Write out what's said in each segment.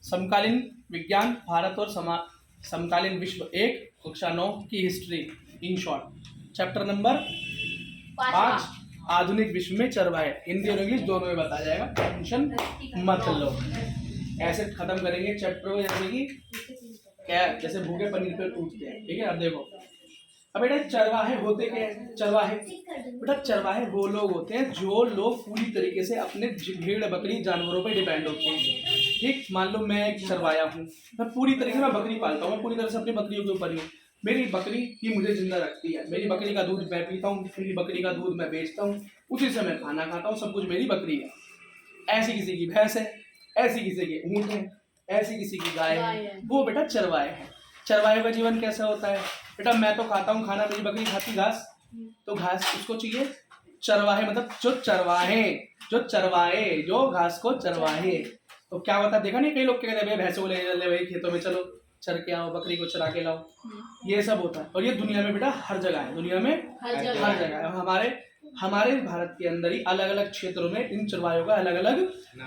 समकालीन विज्ञान भारत और समकालीन विश्व एक कक्षा 9 की history in short. Chapter number 5 आधुनिक विश्व में चरवाहे। हिंदी और इंग्लिश दोनों में बताया जाएगा, टेंशन मत लो। ऐसे खत्म करेंगे चैप्टर को जैसे कि क्या, जैसे भूखे पनीर पे टूटते हैं। ठीक है, अब देखो। अब बेटा चरवाहे होते क्या है? चरवाहे बेटा चरवाहे वो लोग होते हैं जो लोग पूरी तरीके से अपने भेड़ बकरी जानवरों पे डिपेंड होते हैं। ठीक, मान लो मैं एक चरवाया हूँ, मैं पूरी तरीके से मैं बकरी पालता हूँ, मैं पूरी तरह से अपनी बकरियों के ऊपर ही हूँ। मेरी बकरी ही मुझे जिंदा रखती है, मेरी बकरी का दूध मैं पीता हूँ, मेरी बकरी का दूध मैं बेचता हूँ, उसी से मैं खाना खाता हूँ, सब कुछ मेरी बकरी है। ऐसी किसी की भैंस है, ऐसी किसी की ऊँट है, ऐसी किसी की गाय है, वो बेटा चरवाहे है। चरवाहे का जीवन कैसा होता है? बेटा मैं तो खाता हूँ खाना, मेरी बकरी खाती घास, तो घास उसको चाहिए। चरवाहे मतलब जो घास को चरवाहे। तो क्या होता है, देखा नहीं कई लोग क्या कहते हैं, भैंसों को ले चले भाई खेतों में, चलो चर के आओ, बकरी को चरा के लाओ, ये सब होता है। और ये दुनिया में बेटा हर जगह है, दुनिया में हर जगह है। हमारे भारत के अंदर ही अलग अलग क्षेत्रों में इन चरवाहों का अलग अलग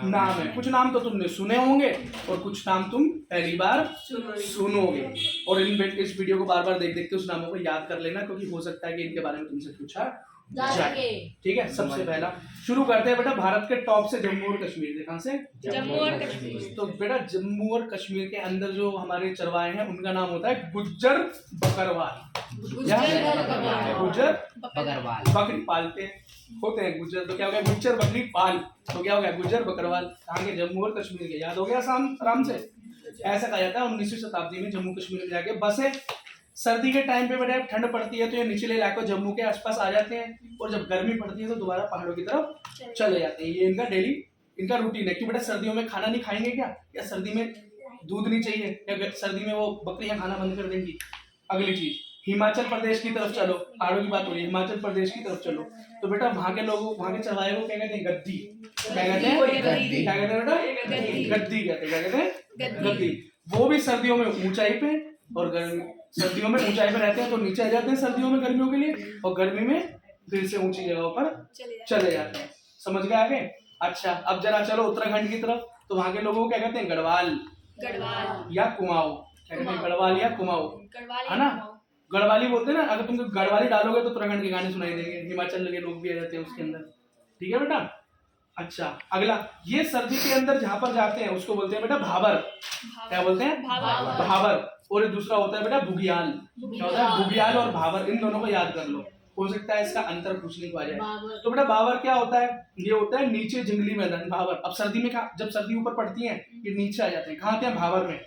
नाम है। कुछ नाम तो तुमने सुने होंगे और कुछ नाम तुम पहली बार सुनोगे। और इस वीडियो को बार बार देख देख के उस नामों को याद कर लेना, क्योंकि हो सकता है कि इनके बारे में तुमसे पूछा जाए। ठीक है, सबसे पहला शुरू करते हैं बेटा भारत के टॉप से, जम्मू और कश्मीर से। कहां से? जम्मू और कश्मीर। तो बेटा जम्मू और कश्मीर के अंदर जो हमारे चरवाहे हैं उनका नाम होता है गुज्जर बकरवाल। गुज्जर बकरवाल। बकरी पालते होते हैं गुज्जर, तो क्या हो गया गुज्जर बकरी पाल, तो क्या हो गया गुज्जर बकरवाल। कहाँ के? जम्मू और कश्मीर के। याद हो गया आराम से। ऐसा कहा जाता है 19वीं शताब्दी में जम्मू कश्मीर में जाके बसे। सर्दी के टाइम पे बेटा ठंड पड़ती है तो ये निचले इलाकों जम्मू के आसपास आ जाते हैं, और जब गर्मी पड़ती है तो दोबारा पहाड़ों की तरफ चले जाते हैं। ये इनका डेली इनका रूटीन है कि बेटा सर्दियों में खाना नहीं खाएंगे क्या, या सर्दी में दूध नहीं चाहिए, या सर्दी में वो बकरियां खाना बंद कर देंगी। अगली चीज, हिमाचल प्रदेश की तरफ चलो, पहाड़ों की बात हो रही है, हिमाचल प्रदेश की तरफ चलो, तो बेटा वहां के लोगों, वहां के चरवाहे को क्या कहते हैं? गद्दी। क्या कहते हैं? क्या कहते हैं बेटा? गद्दी कहते हैं। क्या कहते हैं? गद्दी। वो भी सर्दियों में ऊंचाई पे, और सर्दियों में ऊंचाई पे रहते हैं तो नीचे आ जाते हैं सर्दियों में गर्मियों के लिए, और गर्मी में फिर से ऊंची जगहों पर चले जाते हैं। समझ गए आगे? अच्छा, अब जरा चलो उत्तराखंड की तरफ, तो वहां के लोगों को क्या कहते हैं? गढ़वाल या कुमाऊं। क्या कहते हैं? गढ़वाल या कुमाऊं, है ना? गढ़वाली बोलते हैं ना। अगर तुम गढ़वाली डालोगे तो उत्तराखंड के गाने सुनाई देंगे, हिमाचल के लोग भी आ जाते हैं उसके अंदर। ठीक है बेटा? अच्छा, अगला, ये सर्दी के अंदर जहां पर जाते हैं उसको बोलते हैं बेटा भाबर। क्या बोलते हैं? भाबर। और दूसरा होता है बेटा बुगियाल। क्या होता है? बुगियाल और भाबर, इन दोनों को याद कर लो, हो सकता है इसका अंतर पूछने को आ जाए। तो बेटा भाबर क्या होता है? ये होता है नीचे जंगली मैदान भाबर। अब सर्दी में जब सर्दी ऊपर पड़ती है ये नीचे आ जाते हैं। कहाँ आते हैं? भाबर में।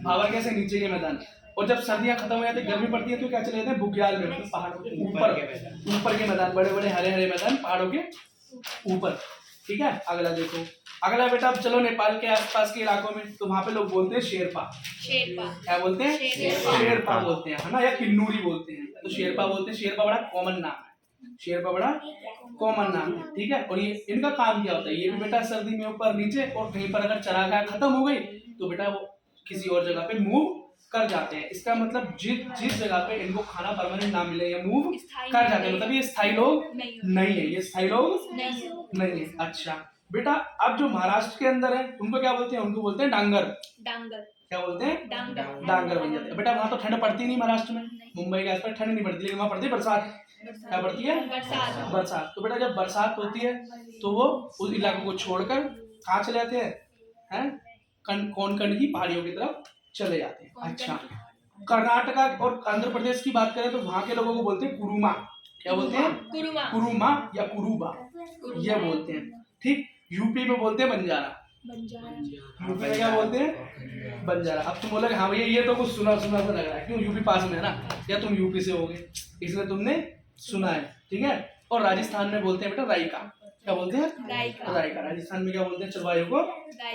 भाबर कैसे? नीचे के मैदान। और जब सर्दियां खत्म हो जाती है, गर्मी पड़ती है, तो क्या चले जाते हैं? बुग्याल में, पहाड़ों के ऊपर के मैदान, बड़े बड़े हरे हरे मैदान पहाड़ों के ऊपर। ठीक है, अगला देखो। अगला बेटा अब चलो नेपाल के आसपास के इलाकों में, तो वहां पे लोग बोलते हैं शेरपा। क्या बोलते हैं? शेरपा बोलते हैं, है ना, या किन्नूरी बोलते हैं, तो शेरपा बोलते हैं। शेरपा बड़ा कॉमन नाम है, शेरपा बड़ा कॉमन नाम है। ठीक है, और ये इनका काम क्या होता है? ये भी बेटा सर्दी में ऊपर नीचे, और कहीं पर अगर चरागाह खत्म हो गई तो बेटा वो किसी और जगह पे मूव कर जाते हैं। इसका मतलब जिस जगह पे इनको खाना परमानेंट ना मिले या मूव कर जाते हैं, मतलब ये स्थायी लोग नहीं है, ये स्थायी लोग नहीं है। अच्छा बेटा, अब जो महाराष्ट्र के अंदर है उनको क्या बोलते हैं? उनको बोलते हैं डांगर। क्या बोलते हैं? डांगर बन जाते हैं। बेटा वहां तो ठंड पड़ती नहीं महाराष्ट्र में, मुंबई के आसपास ठंड नहीं पड़ती, लेकिन वहां पड़ती है बरसात। क्या पड़ती है? बरसात। तो बेटा जब बरसात होती है तो वो उस इलाकों को छोड़कर कहाँ चले जाते हैं? कोंकण की पहाड़ियों की तरफ चले जाते हैं। अच्छा, कर्नाटका और आंध्र प्रदेश की बात करें तो वहां के लोगों को बोलते हैं कुरुमा। क्या बोलते हैं? कुरुमा या कुरुबा, ये बोलते हैं। ठीक, यूपी में बोलते हैं बंजारा। यूपी में क्या बोलते हैं? बंजारा। अब तुम बोलोगे हाँ भैया ये तो कुछ सुना सुना सा लग रहा है, क्यों? यूपी पास में है ना, या तुम यूपी से होगे इसलिए तुमने सुना है। ठीक है, और राजस्थान में बोलते हैं बेटा रायका। क्या बोलते हैं? रायका। राजस्थान में क्या बोलते हैं चरवाहे को?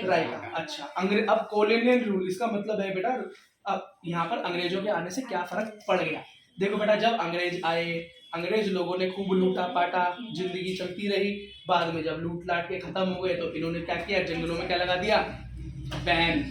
रायका। अच्छा, अब कॉलोनियल रूल, इसका मतलब है बेटा अब यहाँ पर अंग्रेजों के आने से क्या फर्क पड़ गया। देखो बेटा, जब अंग्रेज आए, अंग्रेज लोगों ने खूब लूटा पाटा, जिंदगी चलती रही। बाद में जब लूट लाट के खत्म हो गए तो इन्होंने क्या किया? जंगलों में क्या लगा दिया? बैन।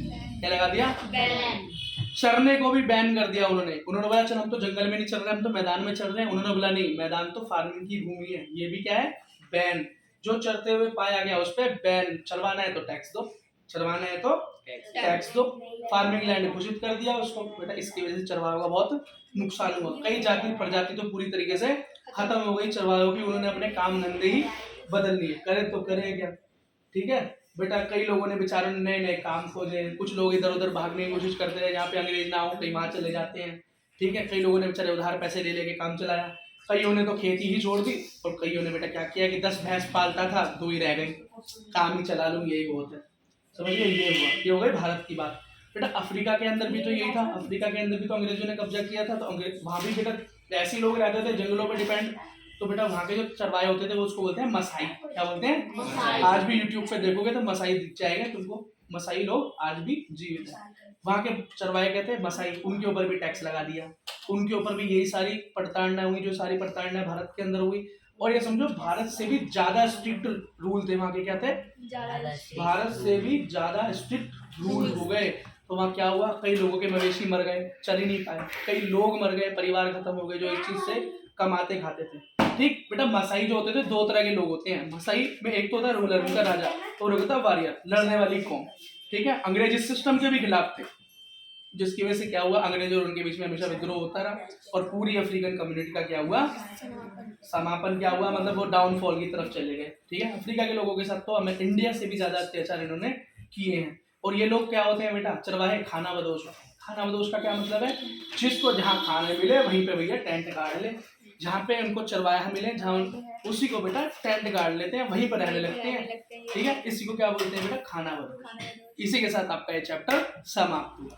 क्या लगा दिया? बैन। चरने को भी बैन कर दिया उन्होंने। बोला चल हम तो जंगल में नहीं चल रहे, हम तो मैदान में चल रहे हैं। उन्होंने बोला नहीं, मैदान तो फार्मिंग की भूमि है, ये भी क्या है? बैन। जो चरते हुए पाया गया उस पर बैन। चलवाना है तो टैक्स दो, चरवाना है तो टैक्स दो। फार्मिंग लैंड घोषित कर दिया उसको, बेटा इसकी वजह से चरवाहों का बहुत नुकसान हुआ। कई जाति प्रजाति तो पूरी तरीके से खत्म हो गई चरवाहों की, उन्होंने अपने काम धंधे ही बदल लिए, करे तो करे क्या। ठीक है बेटा, कई लोगों ने बेचारों ने नए नए काम खोजे, कुछ लोग इधर उधर भागने की कोशिश करते रहे, जहाँ पे अंग्रेज ना हो कहीं वहां चले जाते हैं। ठीक है, कई लोगों ने बेचारे उधार पैसे ले लेके काम चलाया, कईयों ने तो खेती ही छोड़ दी, और कईयों ने बेटा क्या किया कि 10 भैंस पालता था 2 ही रह गई, काम ही चला लूँ यही बहुत है। समझिए, ये हुआ, ये हो गई भारत की बात। बेटा अफ्रीका के अंदर भी तो यही था, अफ्रीका के अंदर भी तो अंग्रेजों ने कब्जा किया था, तो अंग्रेज वहां भी बेटा ऐसे लोग रहते थे जंगलों पे डिपेंड। तो बेटा वहाँ के जो चरवाहे होते थे वो उसको बोलते हैं मसाई। क्या बोलते हैं? आज भी यूट्यूब पे देखोगे तो मसाई दिख जाएगा तुमको, मसाई लोग आज भी जीवित हैं। वहाँ के चरवाहे कहते हैं मसाई, उनके ऊपर भी टैक्स लगा दिया, उनके ऊपर भी यही सारी प्रताड़ना हुई जो सारी प्रताड़ना भारत के अंदर हुई। और ये समझो भारत से भी ज्यादा स्ट्रिक्ट रूल थे वहाँ के, क्या थे? भारत से भी ज्यादा स्ट्रिक्ट रूल हो गए। तो वहाँ क्या हुआ, कई लोगों के मवेशी मर गए, चल ही नहीं पाए, कई लोग मर गए, परिवार खत्म हो गए जो इस चीज से कमाते खाते थे। ठीक बेटा, मसाई जो होते थे 2 तरह के लोग होते हैं। मसाई में एक तो होता है रूलर, उनका राजा, और एक होता है वॉरियर, लड़ने वाली कौम। ठीक है, अंग्रेजी सिस्टम के भी खिलाफ थे, जिसकी वजह से क्या हुआ, अंग्रेजों और उनके बीच में हमेशा विद्रोह होता रहा, और पूरी अफ्रीकन कम्युनिटी का क्या हुआ, समापन क्या हुआ, मतलब वो डाउनफॉल की तरफ चले गए। ठीक है, अफ्रीका के लोगों के साथ तो हमें इंडिया से भी ज्यादा अत्याचार इन्होंने किए हैं। और ये लोग क्या होते हैं बेटा, चरवाहे खाना बदोश। खाना बदोश का क्या मतलब है, जिसको जहाँ खाने मिले वहीं पे भैया टेंट गाड़ ले, जहाँ पे उनको चरवाहा मिले जहाँ उसी को बेटा टेंट गाड़ लेते हैं, वहीं पर रहने लगते हैं। ठीक है, इसी को क्या बोलते हैं बेटा, खाना बदोश। इसी के साथ आपका ये चैप्टर समाप्त हुआ।